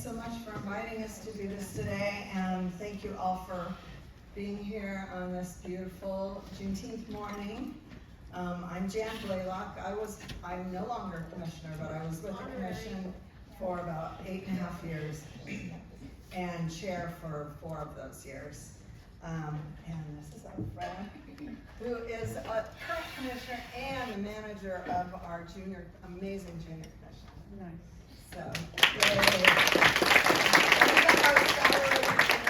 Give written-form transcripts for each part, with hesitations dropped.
so much for inviting us to do this today, and thank you all for being here on this beautiful Juneteenth morning. I'm Jan Blaylock. I'm no longer commissioner, but I was with the commission for about 8.5 years and chair for 4 of those years. And this is Ofra, who is a current commissioner and the manager of our amazing junior commission. Nice. So, yay.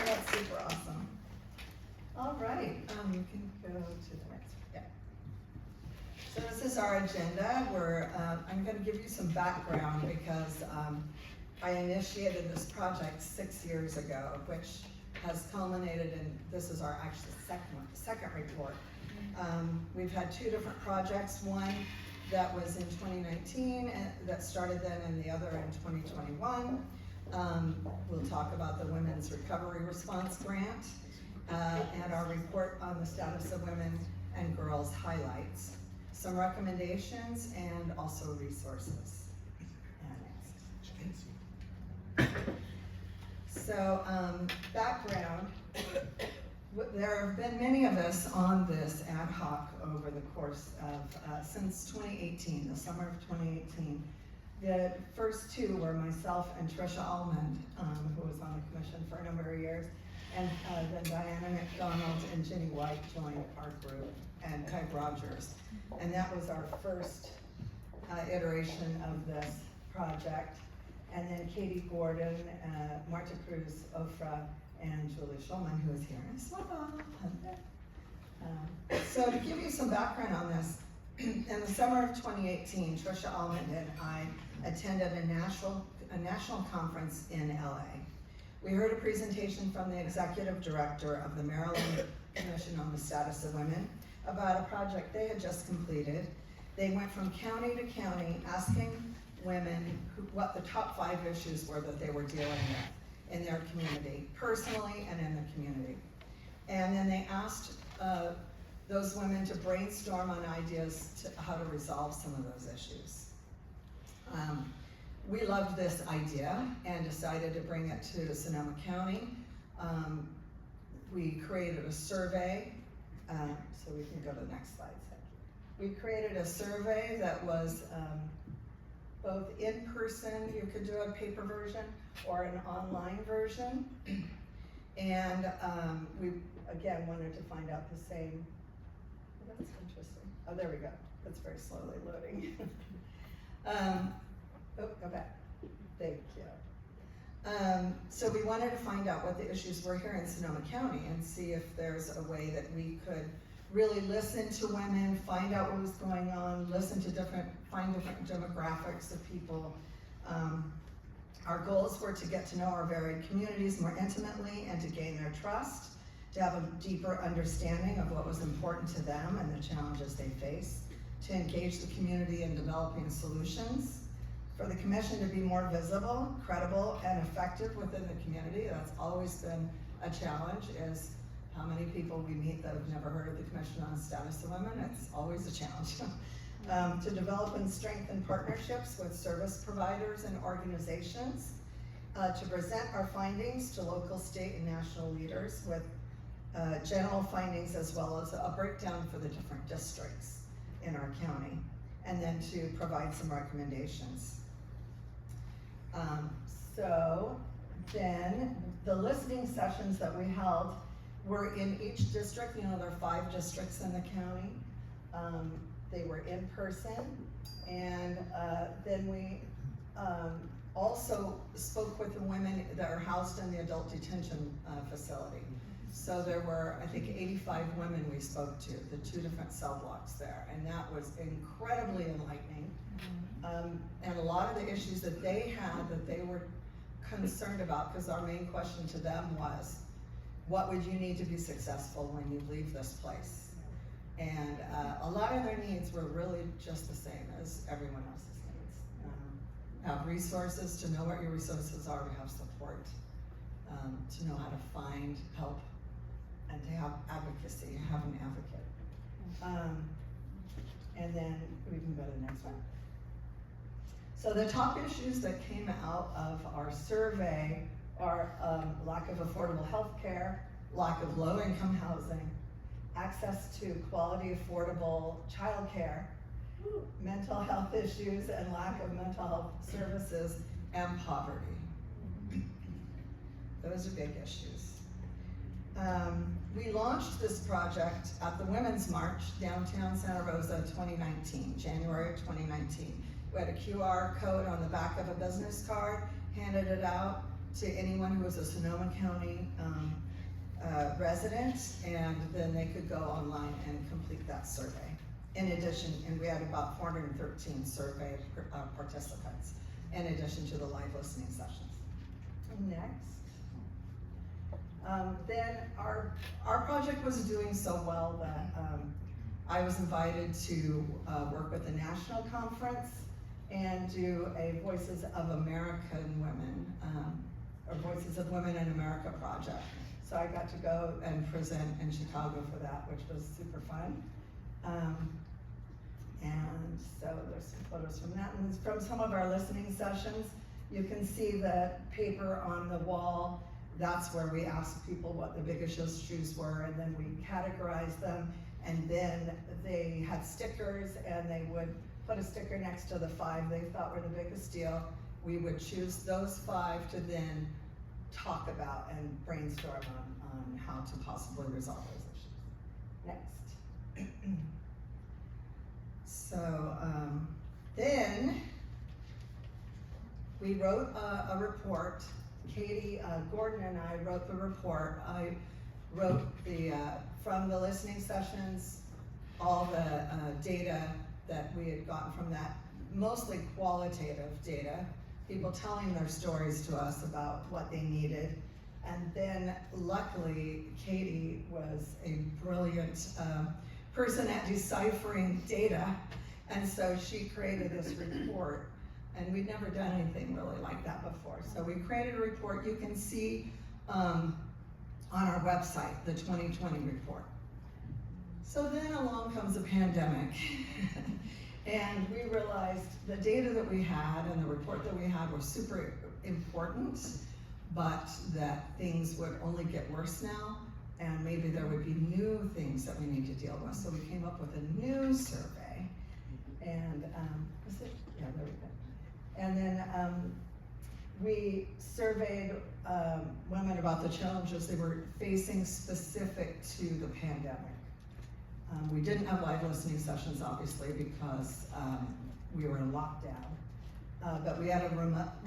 That's super awesome. All right, you can go to the next one. Yeah. So this is our agenda. I'm going to give you some background because I initiated this project 6 years ago, which has culminated in, this is our actually second report. We've had 2 different projects, one that was in 2019 and that started then, and the other in 2021. We'll talk about the Women's Recovery Response Grant and our report on the status of women and girls highlights, some recommendations, and also resources. So, background, there have been many of us on this ad hoc over the course of, since 2018, the summer of 2018. The first 2 were myself and Tricia Almond, who was on the commission for a number of years, and then Diana McDonald and Ginny White joined our group, and Kai Rogers. And that was our first iteration of this project. And then Katie Gordon, Marta Cruz, Ofra, and Julie Schulman, who is here as well. So to give you some background on this, in the summer of 2018, Tricia Almond and I attended a national conference in LA. We heard a presentation from the executive director of the Maryland Commission on the Status of Women about a project they had just completed. They went from county to county asking women what the top 5 issues were that they were dealing with in their community, personally and in the community. And then they asked those women to brainstorm on ideas to how to resolve some of those issues. We loved this idea and decided to bring it to Sonoma County. We created a survey, so we can go to the next slide. We created a survey that was both in person, you could do a paper version, or an online version. And we, again, wanted to find out the same, oh, that's interesting. Oh, there we go. That's very slowly loading. Oh, go back. Thank you. So we wanted to find out what the issues were here in Sonoma County and see if there's a way that we could really listen to women, find out what was going on, find different demographics of people. Our goals were to get to know our varied communities more intimately and to gain their trust, to have a deeper understanding of what was important to them and the challenges they face, to engage the community in developing solutions, for the commission to be more visible, credible, and effective within the community. That's always been a challenge, is how many people we meet that have never heard of the Commission on the Status of Women. It's always a challenge. To develop and strengthen partnerships with service providers and organizations, to present our findings to local, state, and national leaders with general findings as well as a breakdown for the different districts in our county, and then to provide some recommendations. So then the listening sessions that we held were in each district. You know, there are 5 districts in the county. They were in person, and then we also spoke with the women that are housed in the adult detention facility. So there were, I think, 85 women we spoke to, the 2 different cell blocks there, and that was incredibly enlightening. And a lot of the issues that they had that they were concerned about, because our main question to them was, what would you need to be successful when you leave this place? And a lot of their needs were really just the same as everyone else's needs. Have resources, to know what your resources are, to have support, to know how to find help, and to have advocacy, have an advocate. And then we can go to the next one. So the top issues that came out of our survey are lack of affordable health care, lack of low-income housing, access to quality, affordable childcare, mental health issues and lack of mental health services, and poverty. Those are big issues. We launched this project at the Women's March, downtown Santa Rosa, 2019, January of 2019. We had a QR code on the back of a business card, handed it out to anyone who was a Sonoma County resident, and then they could go online and complete that survey. In addition, and we had about 413 survey participants, in addition to the live listening sessions. Next. Then our project was doing so well that I was invited to work with a national conference and do a Voices of American Women, or Voices of Women in America project. So I got to go and present in Chicago for that, which was super fun. And so there's some photos from that. And from some of our listening sessions, you can see the paper on the wall. That's where we asked people what the biggest issues were, and then we categorized them, and then they had stickers, and they would put a sticker next to the 5 they thought were the biggest deal. We would choose those 5 to then talk about and brainstorm on how to possibly resolve those issues. Next. So then we wrote a report. Katie Gordon and I wrote the report. I wrote the, from the listening sessions, all the data that we had gotten from that, mostly qualitative data, people telling their stories to us about what they needed. And then luckily, Katie was a brilliant person at deciphering data. And so she created this report. And we'd never done anything really like that before. So we created a report you can see on our website, the 2020 report. So then along comes a pandemic. And we realized the data that we had and the report that we had were super important, but that things would only get worse now, and maybe there would be new things that we need to deal with. So we came up with a new survey, and was it? Yeah, there we go. And then we surveyed women about the challenges they were facing specific to the pandemic. We didn't have live listening sessions, obviously, because we were in lockdown. But we had a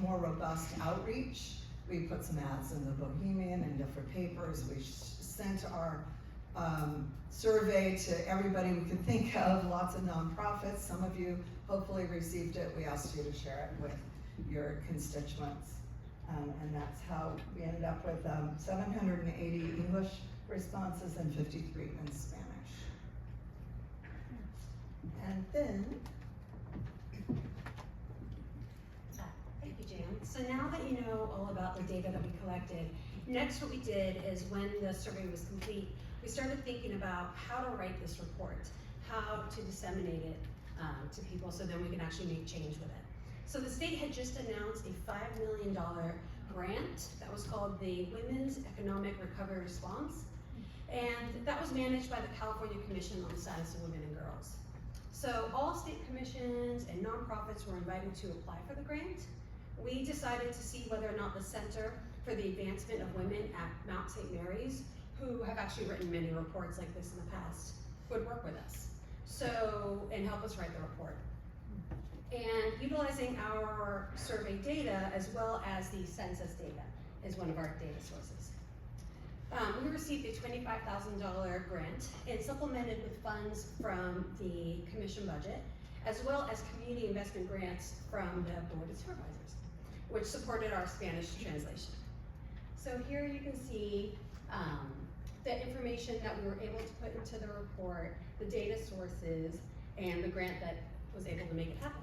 more robust outreach. We put some ads in the Bohemian and different papers. We sent our survey to everybody we could think of, lots of nonprofits. Some of you hopefully received it. We asked you to share it with your constituents. And that's how we ended up with 780 English responses and 53 in Spanish. And then, thank you, Jan. So now that you know all about the data that we collected, next what we did is when the survey was complete, we started thinking about how to write this report, how to disseminate it to people so then we can actually make change with it. So the state had just announced a $5 million grant that was called the Women's Economic Recovery Response, and that was managed by the California Commission on the Status of Women and Girls. So all state commissions and nonprofits were invited to apply for the grant. We decided to see whether or not the Center for the Advancement of Women at Mount St. Mary's, who have actually written many reports like this in the past, would work with us. So, and help us write the report. And utilizing our survey data as well as the census data is one of our data sources. We received a $25,000 grant and supplemented with funds from the commission budget, as well as community investment grants from the Board of Supervisors, which supported our Spanish translation. So here you can see the information that we were able to put into the report, the data sources, and the grant that was able to make it happen.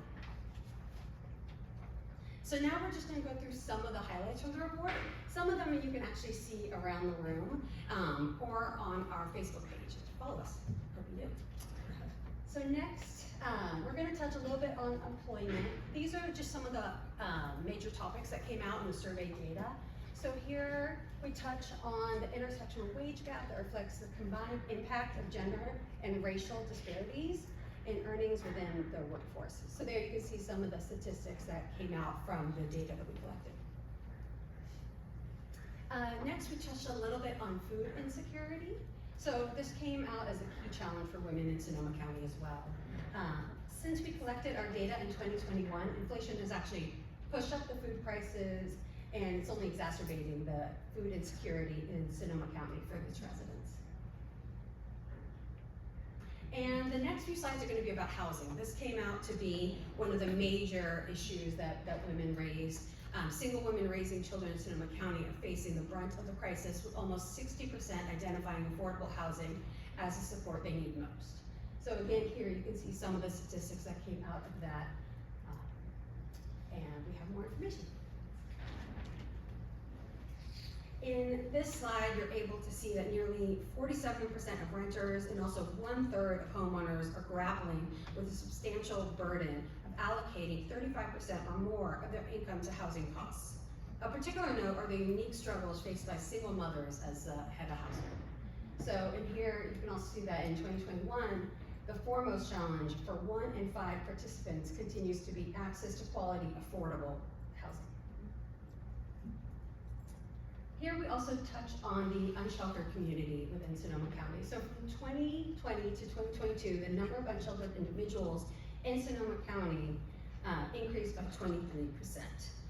So now we're just going to go through some of the highlights from the report. Some of them you can actually see around the room or on our Facebook page. Follow us. Hope you do. So next, we're gonna touch a little bit on employment. These are just some of the major topics that came out in the survey data. So here we touch on the intersectional wage gap that reflects the combined impact of gender and racial disparities in earnings within the workforce. So there you can see some of the statistics that came out from the data that we collected. Next, we touched a little bit on food insecurity. So this came out as a key challenge for women in Sonoma County as well. Since we collected our data in 2021, inflation has actually pushed up the food prices, and it's only exacerbating the food insecurity in Sonoma County for its residents. And the next few slides are going to be about housing. This came out to be one of the major issues that women raised. Single women raising children in Sonoma County are facing the brunt of the crisis, with almost 60% identifying affordable housing as the support they need most. So again, here you can see some of the statistics that came out of that, and we have more information. In this slide, you're able to see that nearly 47% of renters and also 1/3 of homeowners are grappling with a substantial burden of allocating 35% or more of their income to housing costs. Of particular note are the unique struggles faced by single mothers as the head of household. So in here, you can also see that in 2021, the foremost challenge for 1 in 5 participants continues to be access to quality, affordable housing. Here we also touched on the unsheltered community within Sonoma County. So from 2020 to 2022, the number of unsheltered individuals in Sonoma County increased by 23%.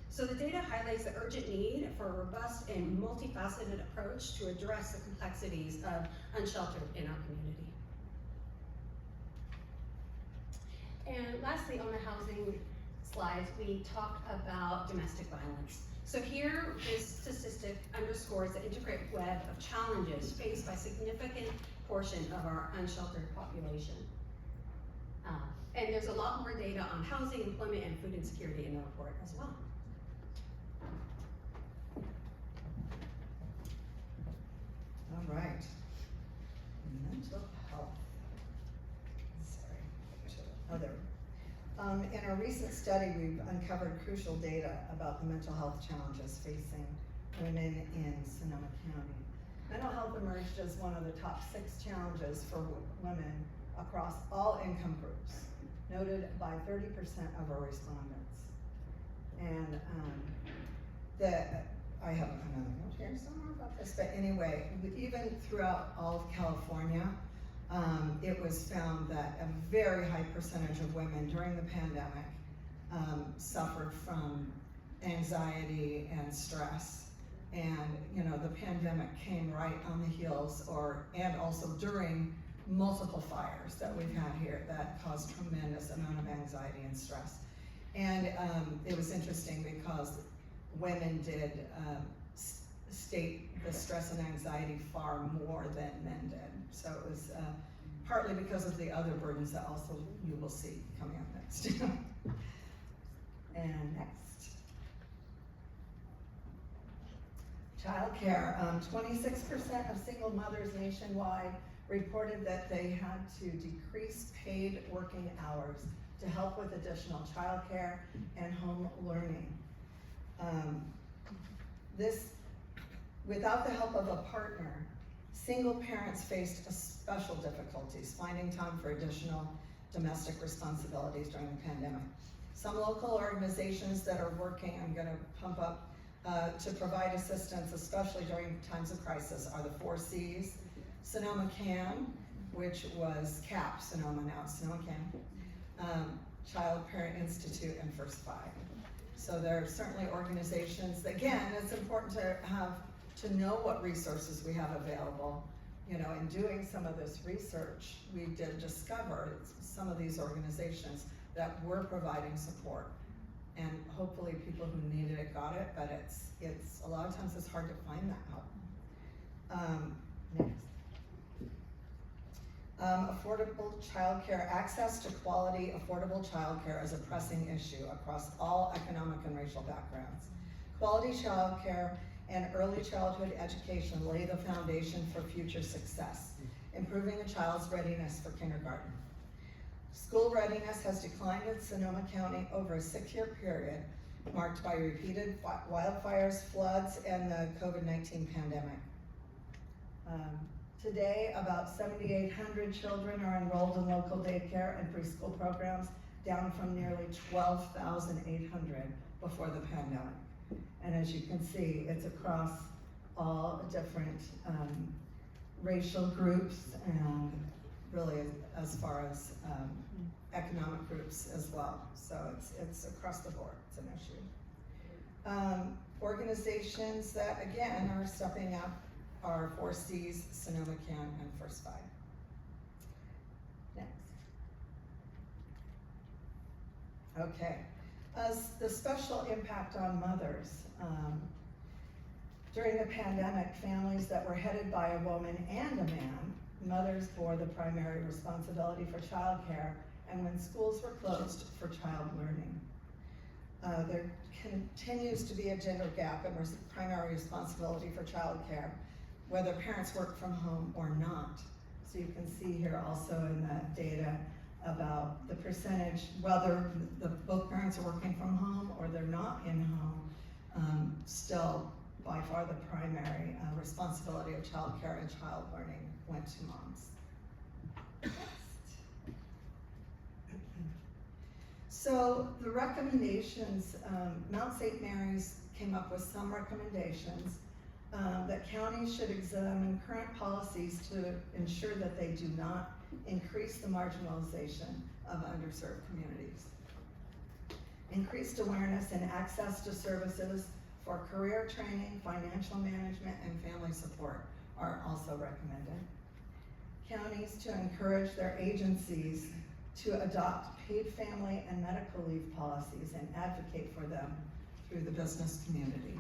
So the data highlights the urgent need for a robust and multifaceted approach to address the complexities of unsheltered in our community. And lastly, on the housing slides, we talk about domestic violence. So here, this statistic underscores the intricate web of challenges faced by a significant portion of our unsheltered population. And there's a lot more data on housing, employment, and food insecurity in the report as well. All right. Mental health. Sorry. Oh, there. In our recent study, we've uncovered crucial data about the mental health challenges facing women in Sonoma County. Mental health emerged as one of the top 6 challenges for women across all income groups, noted by 30% of our respondents. And I have another note here somewhere about this, but anyway, even throughout all of California, it was found that a very high percentage of women during the pandemic suffered from anxiety and stress. And you know, the pandemic came right on the heels and also during multiple fires that we've had here that caused tremendous amount of anxiety and stress. And it was interesting because women did state the stress and anxiety far more than men did. So it was partly because of the other burdens that also you will see coming up next. And next. Childcare. 26% of single mothers nationwide reported that they had to decrease paid working hours to help with additional childcare and home learning. Without the help of a partner, single parents faced special difficulties finding time for additional domestic responsibilities during the pandemic. Some local organizations that are working, I'm going to pump up, to provide assistance, especially during times of crisis, are the 4 Cs, Sonoma Can, which was CAP, Sonoma, now it's Sonoma Can, Child Parent Institute, and First 5. So there are certainly organizations, again, it's important to know what resources we have available. You know, in doing some of this research, we did discover some of these organizations that were providing support. And hopefully people who needed it got it, but it's a lot of times it's hard to find that help. Next. Affordable childcare. Access to quality, affordable childcare is a pressing issue across all economic and racial backgrounds. Quality childcare and early childhood education lay the foundation for future success, improving a child's readiness for kindergarten. School readiness has declined in Sonoma County over a 6-year period, marked by repeated wildfires, floods, and the COVID-19 pandemic. Today, about 7,800 children are enrolled in local daycare and preschool programs, down from nearly 12,800 before the pandemic. And as you can see, it's across all different racial groups and really as far as economic groups as well. So it's across the board, it's an issue. Organizations that, again, are stepping up are 4Cs, Sonoma Can, and First Five. Next. Okay, as the special impact on mothers. During the pandemic, families that were headed by a woman and a man, mothers bore the primary responsibility for childcare, and when schools were closed, for child learning. There continues to be a gender gap in primary responsibility for childcare, whether parents work from home or not. So you can see here also in the data about the percentage, whether both parents are working from home or they're not in home, still by far the primary responsibility of childcare and child learning went to moms. So the recommendations, Mount St. Mary's came up with some recommendations that counties should examine current policies to ensure that they do not increase the marginalization of underserved communities. Increased awareness and access to services for career training, financial management, and family support are also recommended. Counties to encourage their agencies to adopt paid family and medical leave policies and advocate for them through the business community.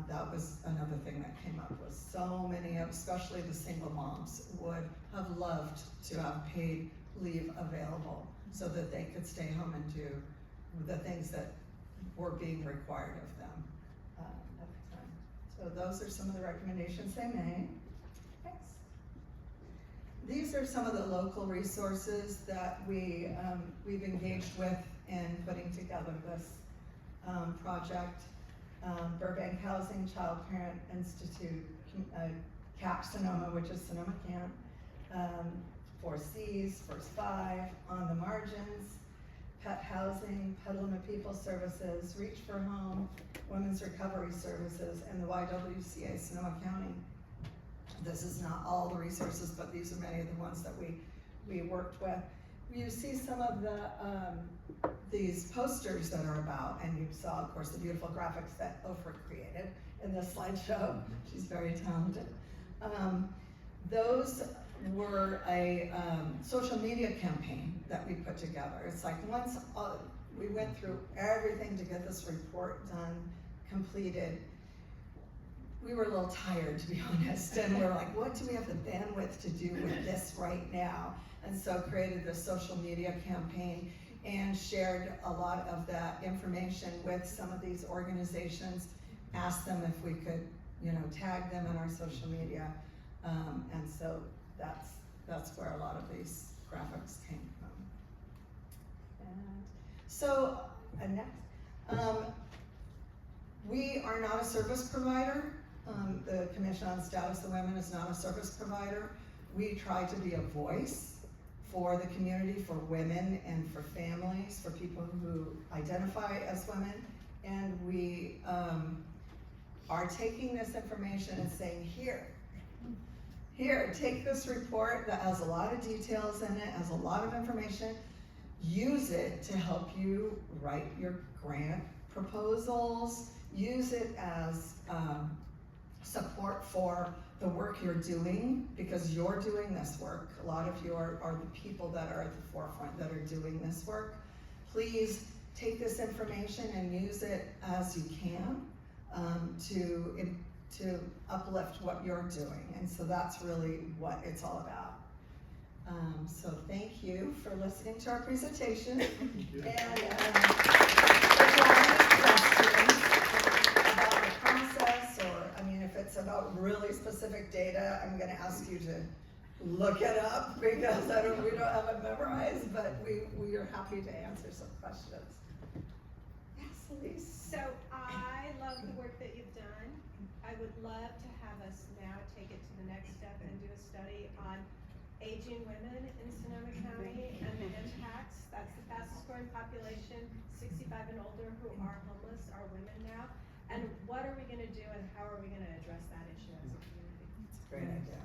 That was another thing that came up, was so many, especially the single moms, would have loved to have paid leave available so that they could stay home and do the things that were being required of them at the time. So those are some of the recommendations they made. Thanks. These are some of the local resources that we've engaged with in putting together this project. Burbank Housing, Child Parent Institute, CAP Sonoma, which is Sonoma Can, 4Cs, First Five, On the Margins, Pet Housing, Petaluma People Services, Reach for Home, Women's Recovery Services, and the YWCA Sonoma County. This is not all the resources, but these are many of the ones that we worked with. You see some of the these posters that are about, and you saw, of course, the beautiful graphics that Ofra created in this slideshow. She's very talented. Those were a social media campaign that we put together. It's like once we went through everything to get this report done, completed, we were a little tired, to be honest, and we were like, what do we have the bandwidth to do with this right now? And so created this social media campaign and shared a lot of that information with some of these organizations, asked them if we could, tag them in our social media. And so that's where a lot of these graphics came from. And so, next, we are not a service provider. The Commission on Status of Women is not a service provider. We try to be a voice for the community, for women and for families, for people who identify as women. And we are taking this information and saying, here, take this report that has a lot of details in it, has a lot of information, use it to help you write your grant proposals, use it as support for the work you're doing, because you're doing this work. A lot of you are the people that are at the forefront that are doing this work. Please take this information and use it as you can to uplift what you're doing. And so that's really what it's all about. So thank you for listening to our presentation. And if you have any questions about the process, or if it's about really specific data, I'm going to ask you to look it up because we don't have it memorized, but we are happy to answer some questions. Yes, Elise? So I love the work that you've done. I would love to have us now take it to the next step and do a study on aging women in Sonoma County and the impacts. That's the fastest growing population, 65 and older who are homeless are women now. And what are we gonna do and how are we gonna address that issue as a community? It's a great idea.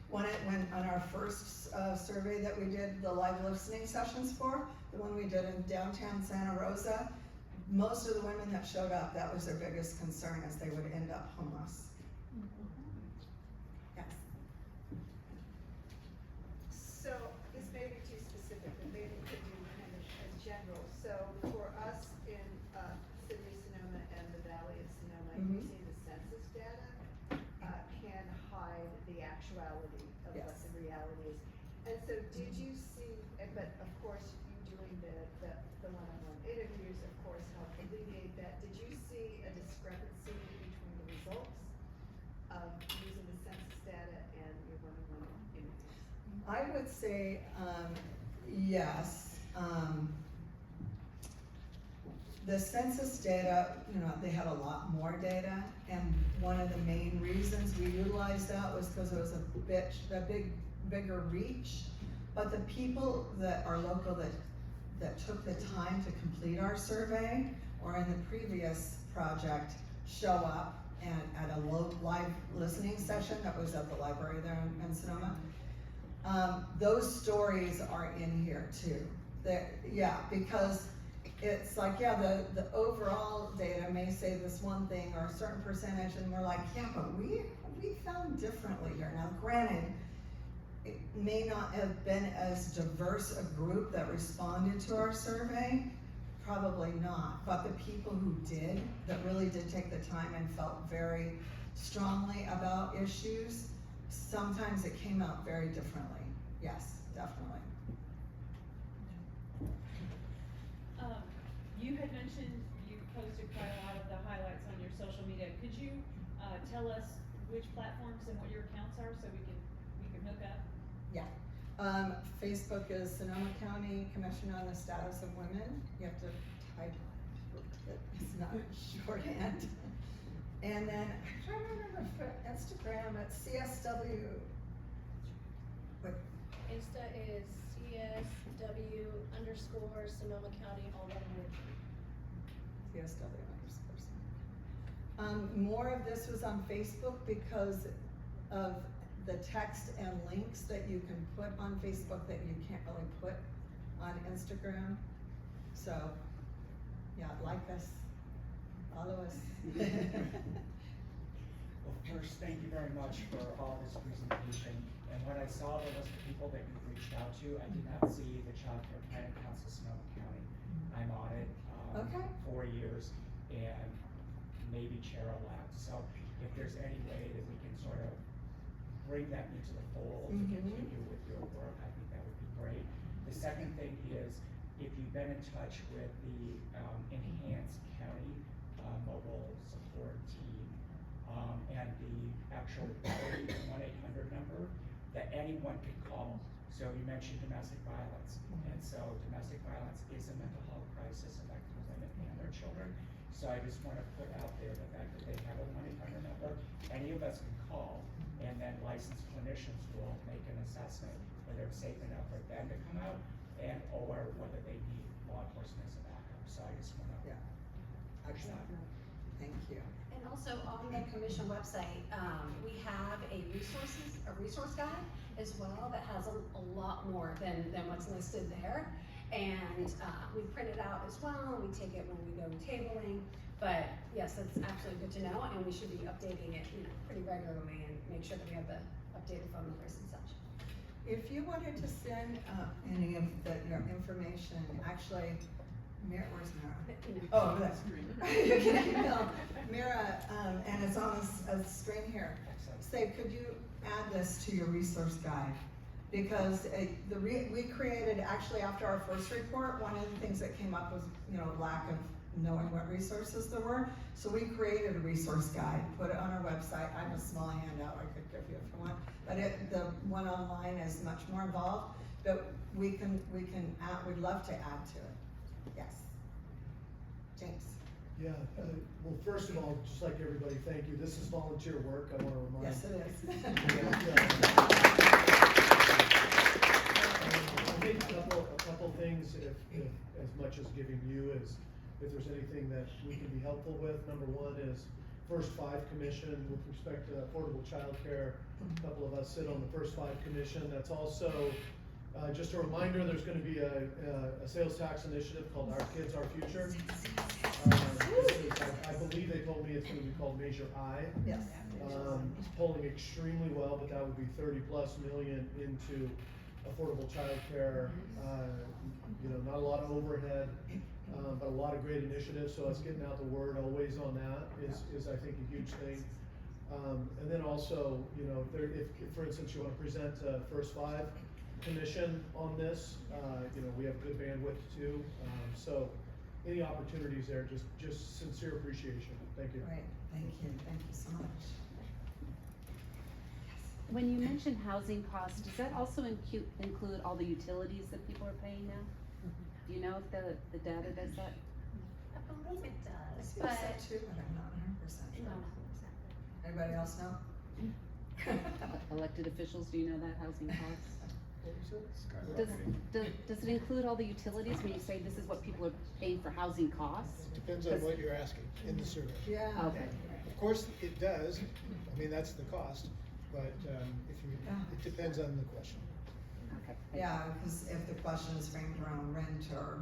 When on our first survey that we did the live listening sessions for, the one we did in downtown Santa Rosa, most of the women that showed up, that was their biggest concern, is they would end up homeless. Yes. So this may be too specific, but maybe we could do kind of a general. So for us in City of Sonoma and the Valley of Sonoma, Mhm. using the census data can hide the actuality of what Yes. the reality is. And so did you see, but of course you doing the one-on-one interviews, of course, helped alleviate that. Did you see a discrepancy between the results of using the census data and your one-on-one interviews? I would say, yes. The census data, they had a lot more data, and one of the main reasons we utilized that was because it was a bigger reach. But the people that are local that took the time to complete our survey, or in the previous project, show up and at a live listening session that was at the library there in Sonoma. Those stories are in here too. Because it's like, the overall data may say this one thing or a certain percentage, and we're like, but we found differently here. Now, granted, it may not have been as diverse a group that responded to our survey, probably not, but the people who did, that really did take the time and felt very strongly about issues, sometimes it came out very differently. Yes, definitely. You had mentioned you posted quite a lot of the highlights on your social media. Could you tell us which platforms and what your accounts are so we can hook up? Yeah. Facebook is Sonoma County Commission on the Status of Women. You have to type it. It's not shorthand. And then I'm trying to remember for Instagram, it's CSW. What? Insta is CSW_Sonoma County, all one word. CSW _. More of this was on Facebook because of the text and links that you can put on Facebook that you can't really put on Instagram. So, like us, follow us. Well, first, thank you very much for all this presentation. And when I saw the list of people that you reached out to, I did not see the Child Care Planning Council Sonoma County. I'm on it, Okay. 4 years, and maybe chair-elect. So if there's any way that we can sort of bring that into the fold to continue with your work, I think that would be great. The second thing is, if you've been in touch with the Enhanced County Mobile Support Team, and the actual 1-800 number that anyone can call. So you mentioned domestic violence, and so domestic violence is a mental health crisis affecting women and their children. So I just want to put out there the fact that they have a 1-800 number, any of us can call, and then licensed clinicians will make an assessment whether it's safe enough for them to come out, and or whether they need law enforcement as a backup. So I just want to push that. Thank you. And also on the commission website, we have a resource guide as well that has a lot more than what's listed there. And we print it out as well, and we take it when we go tabling. But yes, that's absolutely good to know, and we should be updating it, pretty regularly and make sure that we have the updated phone numbers and such. If you wanted to send any of your information, actually, where's Mira? Oh, that's you can email Mira, and it's on a screen here. Say, could you add this to your resource guide? Because we created, actually after our first report, one of the things that came up was, lack of knowing what resources there were. So we created a resource guide, put it on our website. I have a small handout I could give you if you want, but the one online is much more involved, but we'd love to add to it. Yes. James. Yeah, well, first of all, just like everybody, thank you. This is volunteer work, I wanna remind. Yes, it is. I think a couple things, if as much as giving you is, if there's anything that we can be helpful with. Number one is First Five Commission with respect to affordable childcare. A couple of us sit on the First Five Commission. That's also, just a reminder, there's gonna be a sales tax initiative called Our Kids, Our Future. I believe they told me it's gonna be called Measure I. Yes. It's polling extremely well, but that would be 30+ million into affordable childcare. Not a lot of overhead, but a lot of great initiatives, so us getting out the word always on that is I think a huge thing. And then also, if for instance you wanna present First Five Commission on this, we have good bandwidth too. So any opportunities there, just sincere appreciation. Thank you. Right, thank you so much. When you mention housing costs, does that also include all the utilities that people are paying now? Do you know if the data does that? I believe it I does, think but. so too, but I'm not 100% sure. No. Anybody else know? Elected officials, do you know that housing costs? Skyrocketing. Does it include all the utilities when you say this is what people are paying for housing costs? Depends on what you're asking in the survey. Yeah. Okay. Of course, it does, I mean, that's the cost, but it depends on the question. Okay. Yeah, because if the question is framed around rent or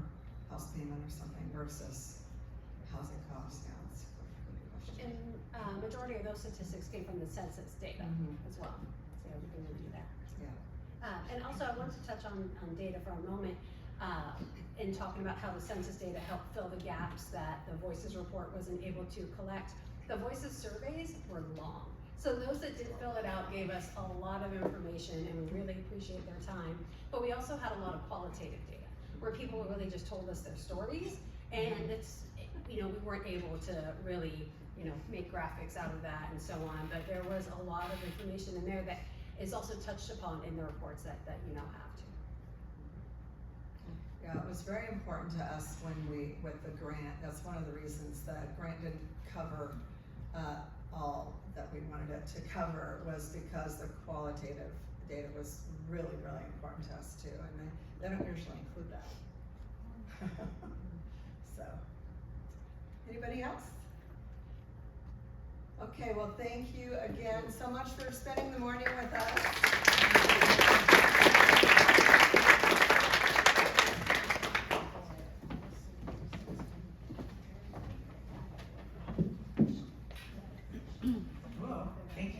house payment or something versus housing costs, yeah, it's a good question. And majority of those statistics came from the census data as well, so we can review that. Yeah. And also, I wanted to touch on data for a moment, in talking about how the census data helped fill the gaps that the Voices report wasn't able to collect. The Voices surveys were long, so those that did fill it out gave us a lot of information, and we really appreciate their time. But we also had a lot of qualitative data, where people really just told us their stories, and we weren't able to really, make graphics out of that and so on, but there was a lot of information in there that is also touched upon in the reports that you now have too. Yeah, it was very important to us with the grant. That's one of the reasons that grant didn't cover all that we wanted it to cover, was because the qualitative data was really, really important to us too, and they don't usually include that. So, anybody else? Okay, well, thank you again so much for spending the morning with us.